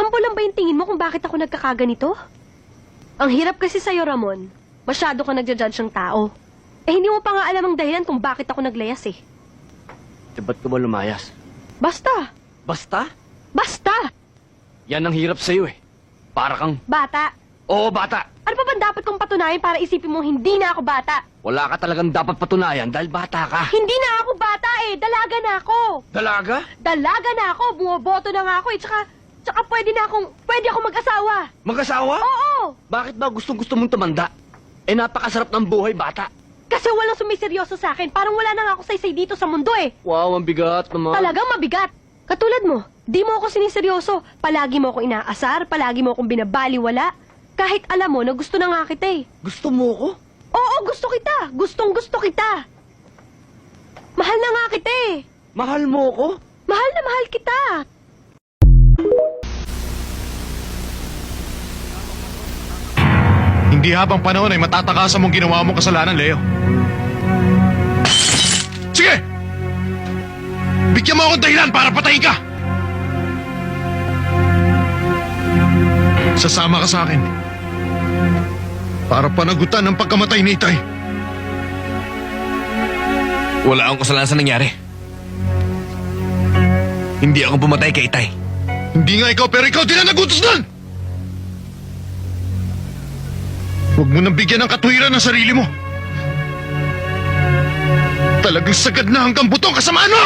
Sample lang ba yung tingin mo kung bakit ako nagkakaganito? Ang hirap kasi sa'yo, Ramon. Masyado ka nagja-judge ng tao. Eh, hindi mo pa nga alam ang dahilan kung bakit ako naglayas eh. Eh, ba't ka ba lumayas? Basta! Basta? Basta! Yan ang hirap sa'yo eh. Para kang... Bata! Oo, bata! Ano pa ba dapat kong patunayan para isipin mo hindi na ako bata? Wala ka talagang dapat patunayan dahil bata ka. Hindi na ako bata eh! Dalaga na ako! Dalaga? Dalaga na ako! Bumoboto na nga ako eh! Tsaka pwede ako mag-asawa! Mag-asawa? Oo! Bakit ba gustong-gusto mong tumanda? Eh, napakasarap ng buhay, bata. Kasi walang sumiseryoso sa akin. Parang wala na nga ako saysay dito sa mundo eh. Wow, ang bigat naman. Talagang mabigat. Katulad mo, di mo ako siniseryoso. Palagi mo ako inaasar, palagi mo akong binabaliwala. Kahit alam mo na gusto na nga kita eh. Gusto mo ko? Oo, gusto kita. Gustong gusto kita. Mahal na nga kita eh. Mahal mo ko? Mahal na mahal kita. Hindi habang panahon ay matatakasan mong ginawa mong kasalanan, Leo. Sige! Bigyan mo akong dahilan para patayin ka! Sasama ka sa akin. Para panagutan ng pagkamatay ni Itay. Wala akong kasalanan sa nangyari. Hindi ako pumatay kay Itay. Hindi nga ikaw, pero ikaw din ang nagutos doon! Huwag mo nang bigyan ng katwiran ng sarili mo. Talagang sagad na hanggang butong kasamaan mo!